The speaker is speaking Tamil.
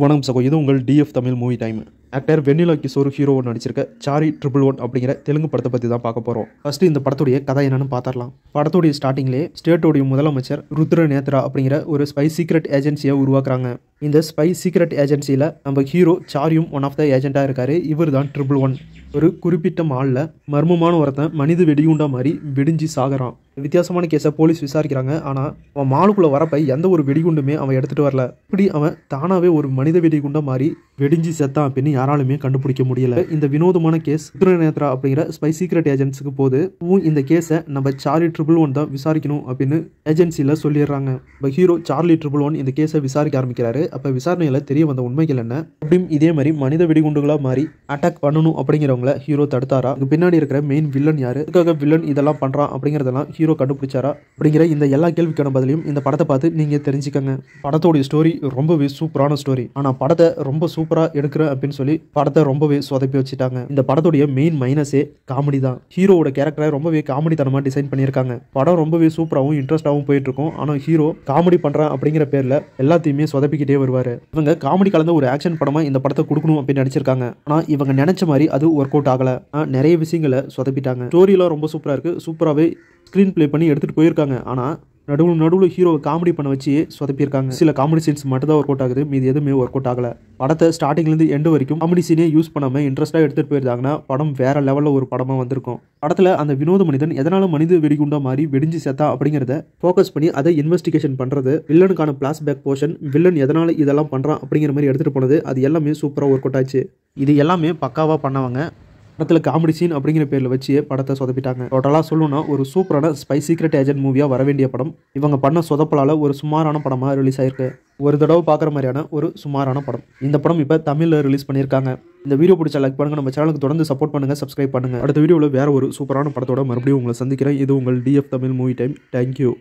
வணக்கம் சகோ, இது உங்கள் DF Tamil movie time. Actor Vennila Kishore ஹீரோவை நடிச்சிருக்க சாரி 111 அப்படிங்கிற தெலுங்கு படத்தை பற்றி தான் பார்க்க போகிறோம். ஃபர்ஸ்ட் இந்த படத்துடைய கதை என்னன்னு பார்த்துடலாம். படத்துடைய ஸ்டார்டிங்லேயே ஸ்டேட்டோடைய முதலமைச்சர் ருத்ர நேத்ரா அப்படிங்கிற ஒரு ஸ்பை சீக்ரெட் ஏஜென்சியை உருவாக்குறாங்க. இந்த ஸ்பை சீக்ரெட் ஏஜென்சியில் நம்ம ஹீரோ சாரியும் ஒன் ஆஃப் த ஏஜென்ட்டாக இருக்காரு. இவர் தான் 111. ஒரு குறிப்பிட்ட மாலில் மர்மமான ஒருத்தன் மனித வெடிகுண்டா மாதிரி வெடிஞ்சு சாகிறான். வித்தியாசமான கேஸை போலீஸ் விசாரிக்கிறாங்க. ஆனால் அவன் மாலுக்குள்ளே வரப்ப எந்த ஒரு வெடிகுண்டுமே அவன் எடுத்துகிட்டு வரல. இப்படி அவன் தானாகவே ஒரு மனித வெடிகுண்டா மாதிரி வெடிஞ்சு செத்தான் அப்படின்னு யாராலுமே கண்டுபிடிக்க முடியல. இந்த வினோதமான கேஸ் ருத்ரநேத்ரா அப்படிங்கிற ஸ்பை சீக்ரெட் ஏஜென்சிக்கு போது இந்த கேஸை நம்ம சார்லி 111 தான் விசாரிக்கணும் அப்படின்னு ஏஜென்சியில் சொல்லிடுறாங்க. இப்போ ஹீரோ சார்லி 111 இந்த கேஸை விசாரிக்க ஆரம்பிக்கிறாரு. அப்போ விசாரணையில் தெரிய வந்த உண்மைகள் என்ன அப்படியும் இதே மாதிரி மனித வெடிகுண்டுகளாக மாறி அட்டாக் பண்ணணும் அப்படிங்கிறவங்கள ஹீரோ தடுத்தாரா? இதுக்கு பின்னாடி இருக்கிற மெயின் வில்லன் யாரு? இதுக்காக வில்லன் இதெல்லாம் பண்றான் அப்படிங்கிறதெல்லாம் ஹீரோ கண்டுபிடிச்சாரா? அப்படிங்கிற இந்த எல்லா கேள்விக்கான பதிலையும் இந்த படத்தை பார்த்து நீங்க தெரிஞ்சுக்கங்க. படத்தோடைய ஸ்டோரி ரொம்பவே சூப்பரான ஸ்டோரி. ஆனா படத்தை ரொம்ப சூப்பரா எடுக்கிறேன் அப்படின்னு சொல்லி படத்தை ரொம்பவே சொதப்பி வச்சுட்டாங்க. இந்த படத்துடைய மெயின் மைனஸே காமெடி தான். ஹீரோவோட கேரக்டரை ரொம்பவே காமெடி தனமா டிசைன் பண்ணியிருக்காங்க. படம் ரொம்பவே சூப்பராகவும் இன்ட்ரெஸ்டாகவும் போயிட்டு இருக்கும். ஆனா ஹீரோ காமெடி பண்றான் அப்படிங்கிற பேர்ல எல்லாத்தையுமே சொதப்பிக்கிட்டே வருவாரு. இவங்க காமெடி கலந்த ஒரு ஆக்ஷன் படமா இந்த படத்தை கொடுக்கணும் அப்படின்னு நடிச்சிருக்காங்க. ஆனா இவங்க நினைச்ச மாதிரி அது ஒர்க் அவுட் ஆகல. நிறைய விஷயங்களை சொதப்பிட்டாங்க. ஸ்டோரியெல்லாம் ரொம்ப சூப்பரா இருக்கு. சூப்பராகவே ஸ்க்ரீன் பிளே பண்ணி எடுத்துட்டு போயிருக்காங்க. ஆனால் நடுவில் ஹீரோவை காமெடி பண்ண வச்சு சொதப்பியிருக்காங்க. சில காமெடி சீன்ஸ் மட்டும் தான் ஒர்க் அவுட் ஆகுது. மீது எதுவுமே ஒர்க் அவுட் ஆகல. படத்தை ஸ்டார்டிங்லேருந்து எண்டு வரைக்கும் காமெடி சீனே யூஸ் பண்ணாமல் இன்ட்ரெஸ்ட்டாக எடுத்துகிட்டு போயிருந்தாங்கன்னா படம் வேற லெவலில் ஒரு படமாக வந்திருக்கும். படத்தில் அந்த வினோத மனிதன் எதனால மனித வெடிகுண்டா மாதிரி வெடிஞ்சு செத்தா அப்படிங்கிறத ஃபோக்கஸ் பண்ணி அதை இன்வெஸ்டிகேஷன் பண்ணுறது, வில்லனுக்கான பிளாஷ்பேக் போர்ஷன், வில்லன் எதனால இதெல்லாம் பண்ணுறான் அப்படிங்கிற மாதிரி எடுத்துகிட்டு போனது, அது எல்லாமே சூப்பராக ஒர்க் அவுட் ஆச்சு. இது எல்லாமே பக்காவாக பண்ணவங்க படத்தில் காமெடி சீன் அப்படிங்கிற பேரில் வச்சு படத்தை சொதப்பிட்டாங்க. டோட்டலாக சொல்லணும்னா ஒரு சூப்பரான ஸ்பை சீக்ரெட் ஏஜென்ட் மூவியாக வர வேண்டிய படம் இவங்க பண்ண சொதப்பலால் ஒரு சுமாரான படமாக ரிலீஸ் ஆயிருக்கு. ஒரு தடவை பார்க்குற மாதிரியான ஒரு சுமாரான படம். இந்த படம் இப்போ தமிழில் ரிலீஸ் பண்ணியிருக்காங்க. இந்த வீடியோ பிடிச்சா லைக் பண்ணுங்கள். நம்ம சேனலுக்கு தொடர்ந்து சப்போர்ட் பண்ணுங்கள், சப்ஸ்கிரைப் பண்ணுங்கள். அடுத்த வீடியோவில் வேறு ஒரு சூப்பரான படத்தோட மறுபடியும் உங்களை சந்திக்கிறேன். இது உங்கள் DF Tamil movie time. Thank you.